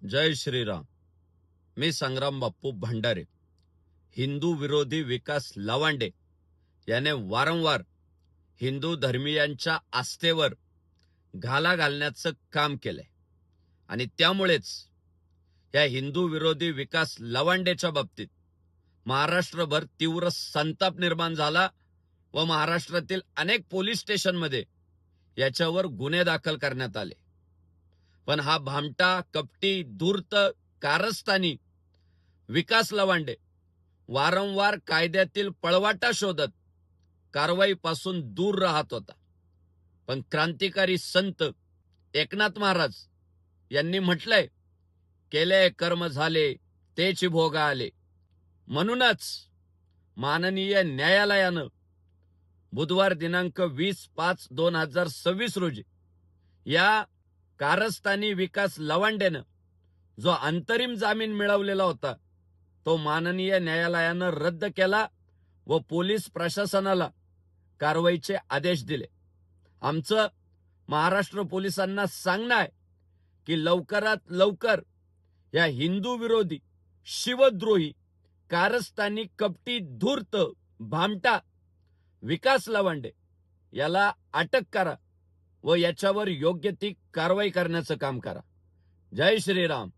जय श्रीराम. मी संग्राम बाप्पू भंडारे. हिंदू विरोधी विकास लवांडे याने वारंवार हिंदू धर्मीयांच्या आस्थेवर घाला घालण्याचं काम केलंय आणि त्यामुळेच या हिंदू विरोधी विकास लवांडेच्या बाबतीत महाराष्ट्रभर तीव्र संताप निर्माण झाला व महाराष्ट्रातील अनेक पोलीस स्टेशनमध्ये याच्यावर गुन्हे दाखल करण्यात आले. पण हा भामटा, कपटी, धूर्त, कारस्थानी विकास लवांडे वारंवार कायद्यातील पळवाटा शोधत कारवाईपासून दूर राहत होता. पण क्रांतिकारी संत एकनाथ महाराज यांनी म्हटलंय, केले कर्म झाले तेची भोगा आले. म्हणूनच माननीय न्यायालयानं बुधवार दिनांक 20/5/2026 रोजी या कारस्थानी विकास लवांडेनं जो अंतरिम जामीन मिळवलेला होता तो माननीय न्यायालयानं रद्द केला व पोलीस प्रशासनाला कारवाईचे आदेश दिले. आमचं महाराष्ट्र पोलिसांना सांगणं आहे की लवकरात लवकर या हिंदू विरोधी, शिवद्रोही, कारस्थानी, कपटी, धूर्त, भामटा विकास लवांडे याला अटक करा व याच्यावर योग्य ती कारवाई करण्याचं काम करा. जय श्रीराम.